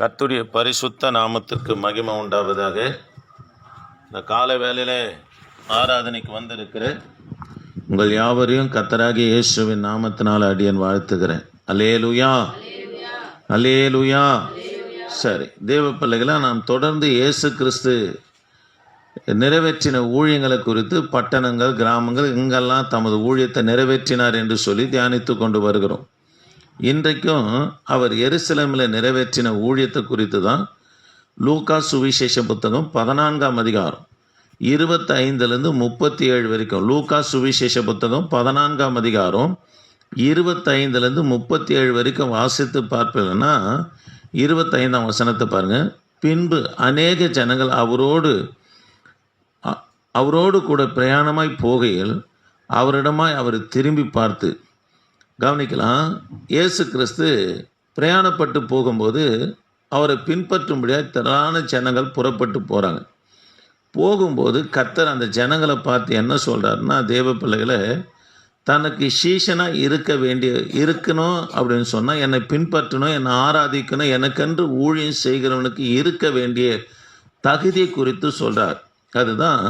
கர்த்தருடைய பரிசுத்த நாமத்திற்கு மகிமை உண்டாவதாக. இந்த காலை வேளையிலே ஆராதனைக்கு வந்திருக்கிற உங்கள் யாவரையும் கர்த்தராகிய இயேசுவின் நாமத்தினால் அடியேன் வாழ்த்துகிறேன். அல்லேலூயா, அல்லேலூயா. சரி, தேவ பிள்ளைகளாக நாம் தொடர்ந்து இயேசு கிறிஸ்து நிறைவேற்றின ஊழியங்களை குறித்து பட்டணங்கள், கிராமங்கள் இங்கெல்லாம் தமது ஊழியத்தை நிறைவேற்றினார் என்று சொல்லி தியானித்து கொண்டு வருகிறோம். இன்றைக்கும் அவர் எருசலேமில் நிறைவேற்றின ஊழியத்தை குறித்து தான் லூக்கா சுவிசேஷ புத்தகம் 14ஆம் அதிகாரம் 25 37 வரைக்கும். லூக்கா சுவிசேஷ புத்தகம் 14ஆம் அதிகாரம் 25 37 வரைக்கும் வாசித்து பார்ப்பீங்கன்னா 25ஆம் வசனத்தை பாருங்கள். பின்பு அநேக ஜனங்கள் அவரோடு கூட பிரயாணமாய் போகையில் அவரிடமாய் அவர் திரும்பி பார்த்து, கவனிக்கலாம், இயேசு கிறிஸ்து பிரயாணப்பட்டு போகும்போது அவரை பின்பற்றும்படியாக திரளான ஜனங்கள் புறப்பட்டு போகிறாங்க. போகும்போது கர்த்தர் அந்த ஜனங்களை பார்த்து என்ன சொல்கிறாருன்னா, தேவ பிள்ளைகளை தனக்கு சீஷனாக இருக்கணும் அப்படின்னு சொன்னால் என்னை பின்பற்றணும், என்னை ஆராதிக்கணும், எனக்கென்று ஊழியம் செய்கிறவனுக்கு இருக்க வேண்டிய தகுதியை குறித்து சொல்கிறார். அதுதான்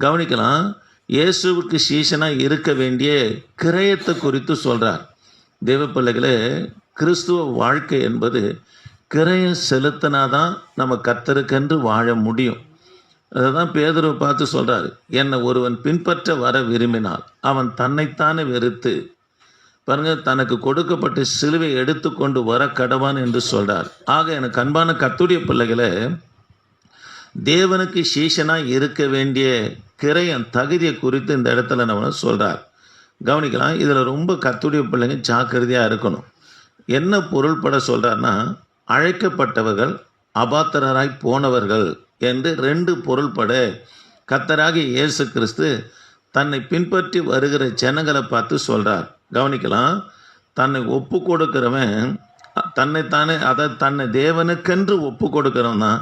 கவனிக்கலாம், இயேசுவுக்கு சீஷனாக இருக்க வேண்டிய கிரயத்தை குறித்து சொல்கிறார். தேவ பிள்ளைகளே, கிறிஸ்துவ வாழ்க்கை என்பது கிரயம் செலுத்தினாதான் நம்ம கர்த்தருக்கென்று வாழ முடியும். அதை தான் பேதுருவை பார்த்து சொல்கிறார், என்னை ஒருவன் பின்பற்ற வர விரும்பினால் அவன் தன்னைத்தானே வெறுத்து பாருங்கள், தனக்கு கொடுக்கப்பட்ட சிலுவை எடுத்துக்கொண்டு வர கடவான் என்று சொல்கிறார். ஆக எனக்கு அன்பான கர்த்தருடைய பிள்ளைகளை, தேவனுக்கு சீஷனாக இருக்க வேண்டிய கிரயம் தகுதியை குறித்து இந்த இடத்துல நம்ம சொல்கிறார். கவனிக்கலாம், இதில் ரொம்ப கர்த்தருடைய பிள்ளைங்க ஜாக்கிரதையாக இருக்கணும். என்ன பொருள்பட சொல்கிறார்னா, அழைக்கப்பட்டவர்கள் அபாத்திரராய் போனவர்கள் என்று 2 பொருள்பட கர்த்தராகிய இயேசு கிறிஸ்து தன்னை பின்பற்றி வருகிற ஜனங்களை பார்த்து சொல்கிறார். கவனிக்கலாம், தன்னை ஒப்பு கொடுக்கிறவன் தன்னைத்தானே, தன்னை தேவனுக்கென்று ஒப்பு கொடுக்கிறவன் தான்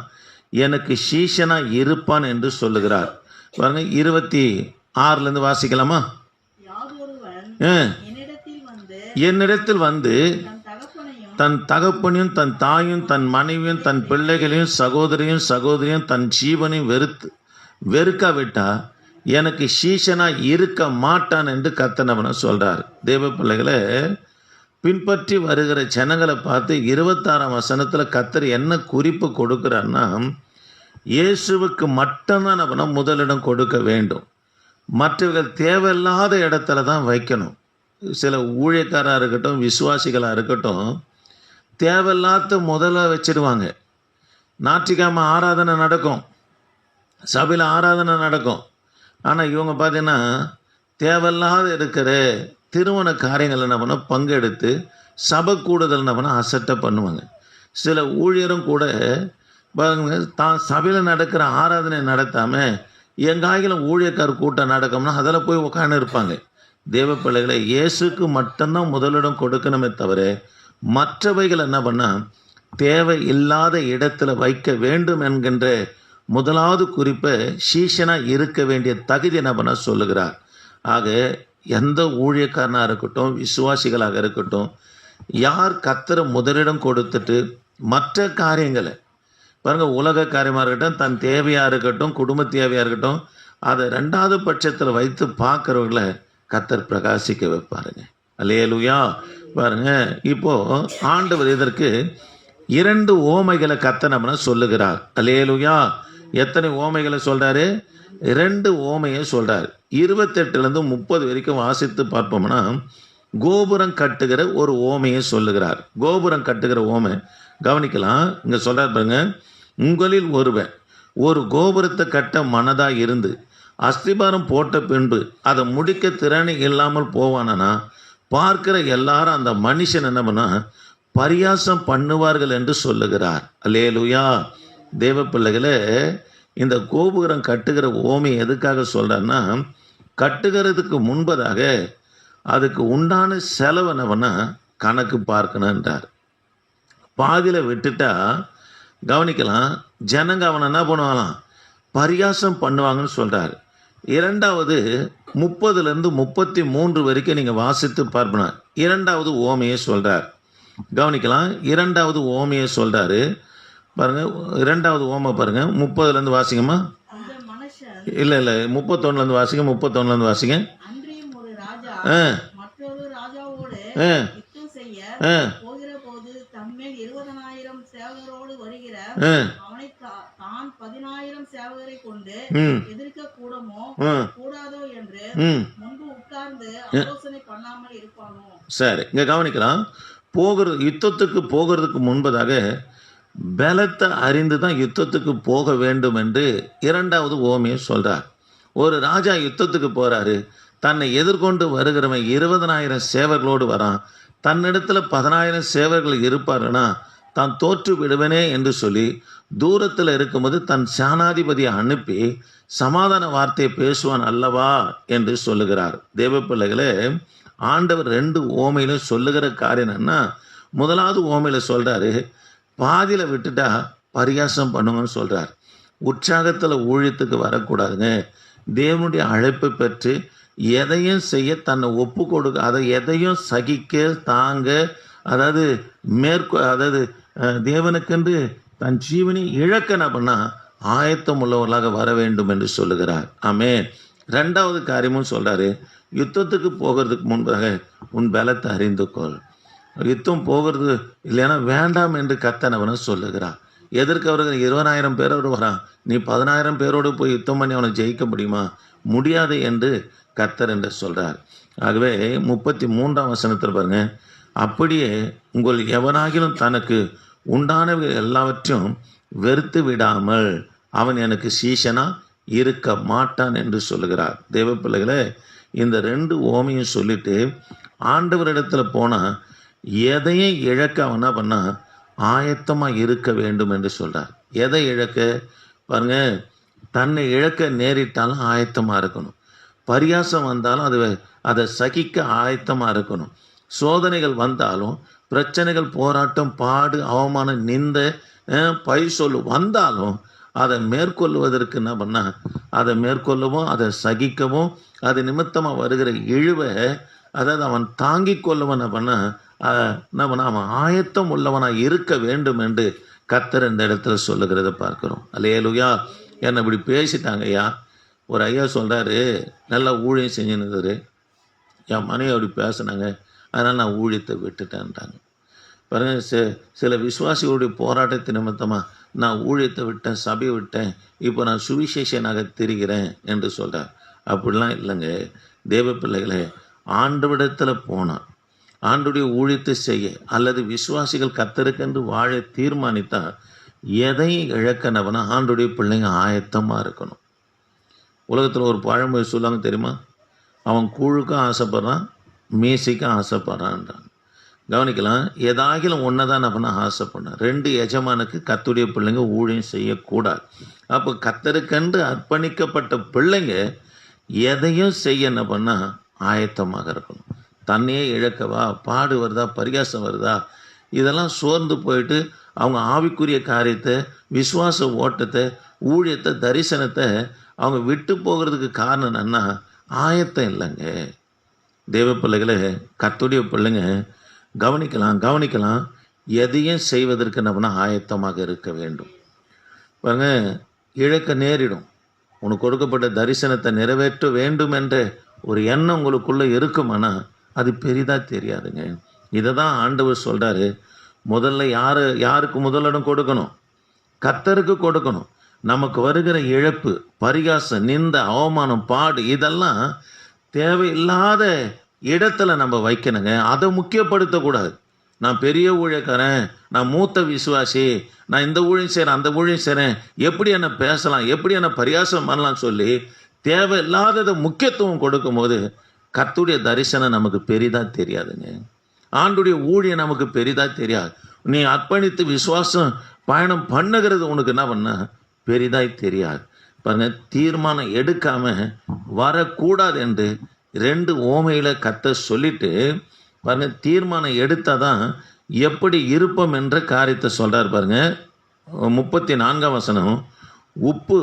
எனக்கு சீஷனாக இருப்பான் என்று சொல்லுகிறார். பாருங்க, 26 வாசிக்கலாமா? என்னிடத்தில் வந்து தன் தகப்பனையும் தன் தாயும் தன் மனைவியும் தன் பிள்ளைகளையும் சகோதரியும் தன் ஜீவனையும் வெறுக்காவிட்டா எனக்கு சீஷனாக இருக்க மாட்டான் என்று கர்த்தர் சொல்றார். தேவ பிள்ளைகளை பின்பற்றி வருகிற ஜனங்களை பார்த்து 26ஆம் வசனத்தில் கர்த்தர் என்ன குறிப்பு கொடுக்குறாருன்னா, இயேசுவுக்கு மட்டும்தான் நம்ம முதலிடம் கொடுக்க வேண்டும். மற்றவர்கள் தேவையில்லாத இடத்துல தான் வைக்கணும். சில ஊழியக்காராக இருக்கட்டும், விசுவாசிகளாக இருக்கட்டும், தேவையில்லாத முதல்ல வச்சிடுவாங்க. ஞாயிற்றுக்கிழமை ஆராதனை நடக்கும், சபையில் ஆராதனை நடக்கும். ஆனால் இவங்க பார்த்தீங்கன்னா தேவையில்லாத இருக்கிற திருமண காரியங்கள் என்ன பண்ண பங்கெடுத்து சபை கூடுதல் என்ன பண்ண அசட்டை பண்ணுவாங்க. சில ஊழியரும் கூட தான் சபையில் நடக்கிற ஆராதனை நடத்தாமல் எங்காயிலும் ஊழியக்கார கூட்டம் நடக்கும்னா அதில் போய் உட்காந்து இருப்பாங்க. தேவ பிள்ளைகளை, இயேசுக்கு மட்டும்தான் முதலிடம் கொடுக்கணுமே தவிர மற்றவைகள் என்ன பண்ணால் தேவை இல்லாத இடத்துல வைக்க வேண்டும் என்கின்ற முதலாவது குறிப்பை சீஷனாக இருக்க வேண்டிய தகுதி என்ன பண்ண சொல்லுகிறார். ஆக எந்த ஊழியக்காரனாக இருக்கட்டும், விசுவாசிகளாக இருக்கட்டும், யார் கர்த்தரை முதலிடம் கொடுத்துட்டு மற்ற காரியங்களை பாருங்கள், உலக காரியமாக இருக்கட்டும், தன் தேவையாக இருக்கட்டும், குடும்ப தேவையாக இருக்கட்டும், அதை 2வது பட்சத்தில் வைத்து பார்க்குறவங்களை கர்த்தர் பிரகாசிக்க வைப்பாருங்க. அல்லேலூயா. பாருங்க, இப்போது ஆண்டவர் இதற்கு 2 ஓமைகளை கர்த்தர் நம்ம சொல்லுகிறார். அல்லேலூயா. எத்தனை ஓமைகளை சொல்கிறாரு? 2 ஓமையை சொல்கிறார். 28 30 வரைக்கும் வாசித்து பார்ப்போம்னா, கோபுரம் கட்டுகிற ஒரு ஓமையை சொல்லுகிறார். கோபுரம் கட்டுகிற ஓமை கவனிக்கலாம். இங்கே சொல்கிறார் பாருங்க, உங்களில் ஒருவன் ஒரு கோபுரத்தை கட்ட மனதாக இருந்து அஸ்திபாரம் போட்ட பின்பு அதை முடிக்க திறனை இல்லாமல் போவானா, பார்க்கிற எல்லாரும் அந்த மனுஷன் என்ன பண்ணா பரியாசம் பண்ணுவார்கள் என்று சொல்லுகிறார். அல்லேலூயா. தேவ பிள்ளைகளே, இந்த கோபுரம் கட்டுகிற ஓமை எதுக்காக சொல்கிறான்னா, கட்டுகிறதுக்கு முன்பதாக அதுக்கு உண்டான செலவு என்னவனா கணக்கு பார்க்கணுன்றார். பாதியில் விட்டுட்டா கவனிக்கலாம், ஜனங்க அவனை என்ன பண்ணுவாங்களாம், பரியாசம் பண்ணுவாங்கன்னு சொல்கிறார். 2வது 30 33 வரைக்கும் நீங்கள் வாசித்து பார்ப்பனா 2வது ஓமையை சொல்கிறார். கவனிக்கலாம். இரண்டாவது ஓமையை சொல்றாரு பாருங்க. இரண்டாவது ஓமை பாருங்க, 30 வாசிங்கம்மா. அந்த மனுஷன் இல்லை 31 வாசிங்க, 31 வாசிங்க. அன்றியும் ஒரு ராஜா ஆ மற்றொரு ராஜாவோடு ஆ யுத்தம் செய்ய ஆ போகிற போது தம்மேல் 20,000 சேவகரோடு வருகிற ஆ அவனை தான் 10,000 சேவகரை கொண்டு ம் எதிர்க்க கூடமோ ம் கூடாதோ என்று ம் முன்பு உட்கார்ந்து ஆலோசனை பண்ணாமல் இருப்பானோ? சரி, இங்கே கவனிக்கலாம். யுத்தத்துக்கு போகிறதுக்கு முன்பதாக பலத்தை அறிந்து தான் யுத்தத்துக்கு போக வேண்டும் என்று இரண்டாவது ஓமையை சொல்றார். ஒரு ராஜா யுத்தத்துக்கு போறாரு, தன்னை எதிர்கொண்டு வருகிறவன் 20,000 சேவர்களோடு வரான். தன்னிடத்துல 10,000 சேவர்கள் இருப்பாருன்னா தான் தோற்று விடுவனே என்று சொல்லி தூரத்தில் இருக்கும்போது தன் சேனாதிபதியை அனுப்பி சமாதான வார்த்தையை பேசுவான் அல்லவா என்று சொல்லுகிறார். தேவ பிள்ளைகளே, ஆண்டவர் 2 ஓமையில சொல்லுகிற காரியம் என்னன்னா, முதலாவது ஓமையில சொல்றாரு, பாதியில விட்டுட்டா பரிகாசம் பண்ணுங்கன்னு சொல்றார். உற்சாகத்தில் ஊழியத்துக்கு வரக்கூடாதுங்க. தேவனுடைய அழைப்பை பெற்று எதையும் செய்ய தன்னை ஒப்பு கொடுக்க, அதை எதையும் சகிக்க தாங்க, அதாவது அதாவது தேவனுக்கென்று தன் ஜீவனை இழக்க என்ன பண்ணா ஆயத்தம் உள்ளவர்களாக வர வேண்டும் என்று சொல்லுகிறார். ஆமென். ரெண்டாவது காரியமும் சொல்றாரு, யுத்தத்துக்கு போகிறதுக்கு முன்பாக உன் பலத்தை அறிந்து கொள். யுத்தம் போகிறது இல்லைன்னா வேண்டாம் என்று கர்த்தர் சொல்லுகிறார். எதற்கு அவர்கள் 20,000 பேரோடு வரான், நீ 10,000 பேரோடு போய் யுத்தம் பண்ணி அவனை ஜெயிக்க முடியுமா? முடியாது என்று கர்த்தர் என்று சொல்றார். ஆகவே 33 வசனத்தில் பாருங்க, அப்படியே உங்கள் எவனாகிலும் தனக்கு உண்டானவர்கள் எல்லாவற்றையும் வெறுத்து விடாமல் அவன் எனக்கு சீஷனா இருக்க மாட்டான் என்று சொல்லுகிறார். தேவ பிள்ளைகளே, இந்த 2 ஓமையும் சொல்லிட்டு ஆண்டவரிடத்துல போனா எதையும் இழக்க அவன் என்ன பண்ணா ஆயத்தமாக இருக்க வேண்டும் என்று சொல்றார். எதை இழக்க பாருங்க, தன்னை இழக்க நேரிட்டாலும் ஆயத்தமாக இருக்கணும். பரியாசம் வந்தாலும் அதை சகிக்க ஆயத்தமாக இருக்கணும். சோதனைகள் வந்தாலும், பிரச்சனைகள், போராட்டம், பாடு, அவமானம், நிந்தை, பழி சொல்லு வந்தாலும் அதை மேற்கொள்வதற்கு என்ன பண்ணா அதை மேற்கொள்ளவும், அதை சகிக்கவும், அது நிமித்தமாக வருகிற இழிவை அதாவது அவன் தாங்கி கொள்ளவன் என்ன பண்ண அவன் ஆயத்தம் உள்ளவனாக இருக்க வேண்டும் என்று கர்த்தர் இந்த இடத்துல சொல்லுகிறத பார்க்கிறோம். அல்லேலூயா. என்னை இப்படி பேசிட்டாங்க ஐயா. ஒரு ஐயா சொல்கிறாரு, நல்லா ஊழியம் செஞ்சுன்னு என் மனைவி அப்படி பேசினாங்க, அதனால் நான் ஊழியத்தை விட்டுட்டேன்ட்டாங்க. பாருங்க, சில விசுவாசிகளுடைய போராட்டத்தின் நிமித்தமாக நான் ஊழியத்தை விட்டேன், சபையை விட்டேன், இப்போ நான் சுவிசேஷனாக திரிகிறேன் என்று சொல்கிறார். அப்படிலாம் இல்லைங்க தேவ பிள்ளைகளே. ஆண்டவிடத்தில் போனான், ஆண்டுடைய ஊழியத்தை செய்ய அல்லது விசுவாசிகள் கர்த்தருக்கென்று வாழ தீர்மானித்தா எதையும் இழக்கனவனா ஆண்டுடைய பிள்ளைங்க ஆயத்தமாக இருக்கணும். உலகத்தில் ஒரு பழமொழி சொல்லுவாங்க தெரியுமா, அவன் கூழுக்கும் ஆசைப்படுறான், மீசைக்கும் ஆசைப்படுறான்றான். கவனிக்கலாம், ஏதாகிலும் ஒன்று தான் நான் பண்ண ஆசைப்பட்றேன். 2 எஜமானுக்கு கர்த்தருடைய பிள்ளைங்க ஊழியம் செய்யக்கூடாது. அப்போ கர்த்தருக்கென்று அர்ப்பணிக்கப்பட்ட பிள்ளைங்க எதையும் செய்ய என்ன பண்ணால் ஆயத்தமாக இருக்கணும். தன்னையே இழக்கவா, பாடு வருதா, பரிகாசம் வருதா, இதெல்லாம் சோர்ந்து போயிட்டு அவங்க ஆவிக்குரிய காரியத்தை, விசுவாச ஓட்டத்தை, ஊழியத்தை, தரிசனத்தை அவங்க விட்டு போகிறதுக்கு காரணம் என்னன்னா ஆயத்தம் இல்லைங்க. தேவ பிள்ளைகளை, கர்த்தருடைய பிள்ளைங்க கவனிக்கலாம். எதையும் செய்வதற்கு நம்ம ஆயத்தமாக இருக்க வேண்டும். பாருங்க, இழக்க நேரிடும். உனக்கு கொடுக்கப்பட்ட தரிசனத்தை நிறைவேற்ற வேண்டும் என்ற ஒரு எண்ணம் உங்களுக்குள்ளே இருக்குமானா அது பெரிதாக தெரியாதுங்க. இதை தான் ஆண்டவர் சொல்கிறாரு, முதல்ல யாருக்கு முதலிடம் கொடுக்கணும்? கர்த்தருக்கு கொடுக்கணும். நமக்கு வருகிற இழப்பு, பரிகாசம், நிந்தை, அவமானம், பாடு இதெல்லாம் தேவையில்லாத இடத்துல நம்ம வைக்கணுங்க. அதை முக்கியப்படுத்தக்கூடாது. நான் பெரிய ஊழியக்காரன், நான் மூத்த விசுவாசி, நான் இந்த ஊழியம் செய்கிறேன், அந்த ஊழியம் செய்கிறேன், எப்படி என்ன பேசலாம், எப்படி என்ன பரிகாசம் பண்ணலாம்னு சொல்லி தேவையில்லாததை முக்கியத்துவம் கொடுக்கும்போது கர்த்தருடைய தரிசனம் நமக்கு பெரிதாக தெரியாதுங்க. ஆண்டுடைய ஊழியம் நமக்கு பெரிதாக தெரியாது. நீ அர்ப்பணித்து விசுவாசம் பயணம் பண்ணுகிறது உனக்கு என்ன பண்ண பெரிதாய் தெரியாது. பாருங்க, தீர்மானம் எடுக்காம வரக்கூடாது என்று 2 ஓமையில கர்த்தர் சொல்லிட்டு பாருங்க, தீர்மானம் எடுத்தாதான் எப்படி இருப்போம் என்ற காரியத்தை சொல்றார். பாருங்க, 34 வசனம், உப்பு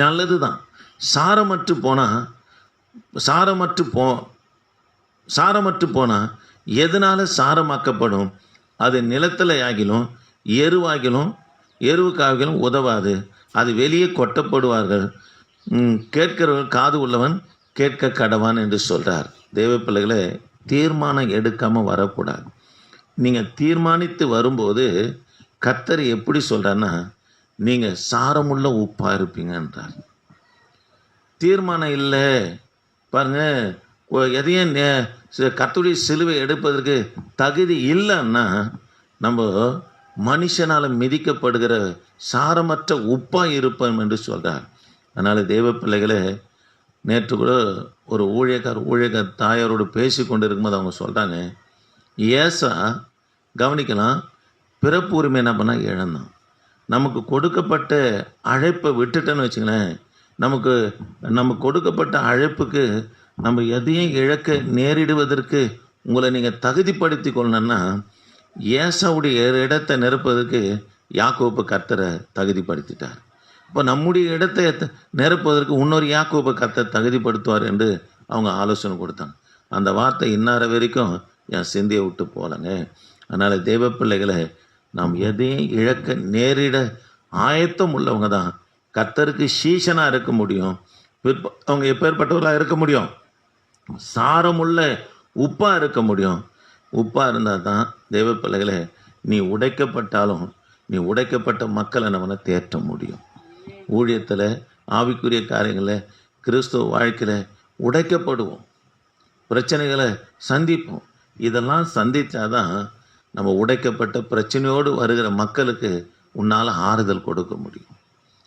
நல்லது தான், சாரமற்று போனால் எதனால சாரமாக்கப்படும்? அது நிலத்தில் ஆகிலும் எருவாகிலும் எருவுக்காகிலும் உதவாது. அது வெளியே கொட்டப்படுவார்கள். கேட்கிறவர்கள் காது உள்ளவன் கேட்க கடவான் என்று சொல்கிறார். தேவ பிள்ளைகளை, தீர்மானம் எடுக்காமல் வரக்கூடாது. நீங்கள் தீர்மானித்து வரும்போது கர்த்தர் எப்படி சொல்கிறாருன்னா, நீங்கள் சாரமுள்ள உப்பாக இருப்பீங்கன்றார். தீர்மானம் இல்லை பாருங்க, எதையும் கர்த்தருடைய சிலுவை எடுப்பதற்கு தகுதி இல்லைன்னா நம்ம மனுஷனால் மிதிக்கப்படுகிற சாரமற்ற உப்பாக இருப்போம் என்று சொல்கிறார். அதனால் தேவ பிள்ளைகளை, நேற்று கூட ஒரு ஊழியக்கார் தாயாரோடு பேசி கொண்டு இருக்கும்போது அவங்க சொல்கிறாங்க, ஏசா கவனிக்கலாம், பிறப்பு உரிமை என்ன பண்ணால் இழந்தான். நமக்கு கொடுக்கப்பட்ட அழைப்பை விட்டுட்டேன்னு வச்சுங்களேன், நமக்கு கொடுக்கப்பட்ட அழைப்புக்கு நம்ம எதையும் இழக்க நேரிடுவதற்கு உங்களை நீங்கள் தகுதிப்படுத்தி கொள்ளணும்னா, ஏசாவுடைய இடத்தை நிரப்புவதற்கு யாக்கோபு கர்த்தரை தகுதிப்படுத்திட்டார். இப்போ நம்முடைய இடத்தை நிரப்புவதற்கு இன்னொரு யாக்கோபை கர்த்தர் தகுதிப்படுத்துவார் என்று அவங்க ஆலோசனை கொடுத்தாங்க. அந்த வார்த்தை இன்னார வரைக்கும் என் சிந்தையை விட்டு போகலங்க. அதனால் தேவ பிள்ளைகளை, நாம் எதையும் இழக்க நேரிட ஆயத்தம் உள்ளவங்க தான் கர்த்தருக்கு சீசனாக இருக்க முடியும். அவங்க எப்பேற்பட்டவர்களாக இருக்க முடியும்? சாரமுள்ள உப்பாக இருக்க முடியும். உப்பாக இருந்தால் தான் தேவ பிள்ளைகளை, நீ உடைக்கப்பட்டாலும் நீ உடைக்கப்பட்ட மக்களை நம்மளை தேற்ற முடியும். ஊழியத்தில், ஆவிக்குரிய காரியங்களில், கிறிஸ்துவ வாழ்க்கையில் உடைக்கப்படுவோம், பிரச்சனைகளை சந்திப்போம். இதெல்லாம் சந்தித்தாதான் நம்ம உடைக்கப்பட்ட பிரச்சனையோடு வருகிற மக்களுக்கு உன்னால் ஆறுதல் கொடுக்க முடியும்,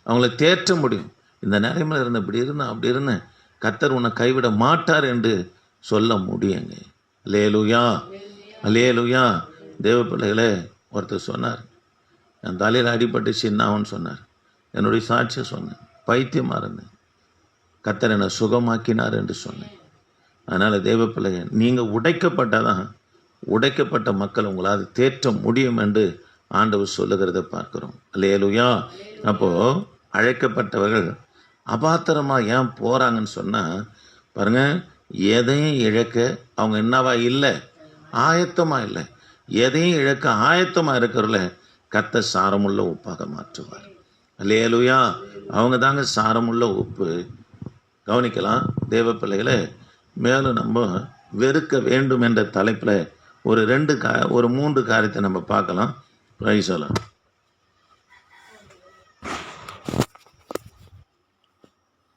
அவங்கள தேற்ற முடியும். இந்த நிலைமையில் இருந்த இப்படி இருந்தேன் அப்படி இருந்தேன், கர்த்தர் உன்னை கைவிட மாட்டார் என்று சொல்ல முடியுங்க. அல்லேலூயா, அல்லேலூயா. தேவ பிள்ளைகளே, ஒருத்தர் சொன்னார், என் தலையில் அடிபட்டு சின்னாவன்னு சொன்னார். என்னுடைய சாட்சியை சொன்னேன், பைத்தியமாக இருந்தேன், கர்த்தர் என்னை சுகமாக்கினார் என்று சொன்னேன். அதனால் தேவ பிள்ளைகள், நீங்கள் உடைக்கப்பட்டாதான் உடைக்கப்பட்ட மக்கள் உங்களால் தேற்ற முடியும் என்று ஆண்டவர் சொல்லுகிறத பார்க்குறோம். அல்லேலூயா. அப்போது அழைக்கப்பட்டவர்கள் அபாத்திரமாக ஏன் போகிறாங்கன்னு சொன்னால் பாருங்கள், எதையும் இழக்க அவங்க என்னவா இல்லை, ஆயத்தமாக இல்லை. எதையும் இழக்க ஆயத்தமாக இருக்கிறவங்கள கர்த்தர் சாரமுள்ள உப்பாக மாற்றுவார். அல்லேலூயா. அவங்க தாங்க சாரமுள்ள உப்பு. கவனிக்கலாம் தேவ பிள்ளைகளை. மேலும் நம்ம வெறுக்க வேண்டும் என்ற தலைப்பில் ஒரு 3 காரியத்தை நம்ம பார்க்கலாம். பிரைஸ் எல்லாம்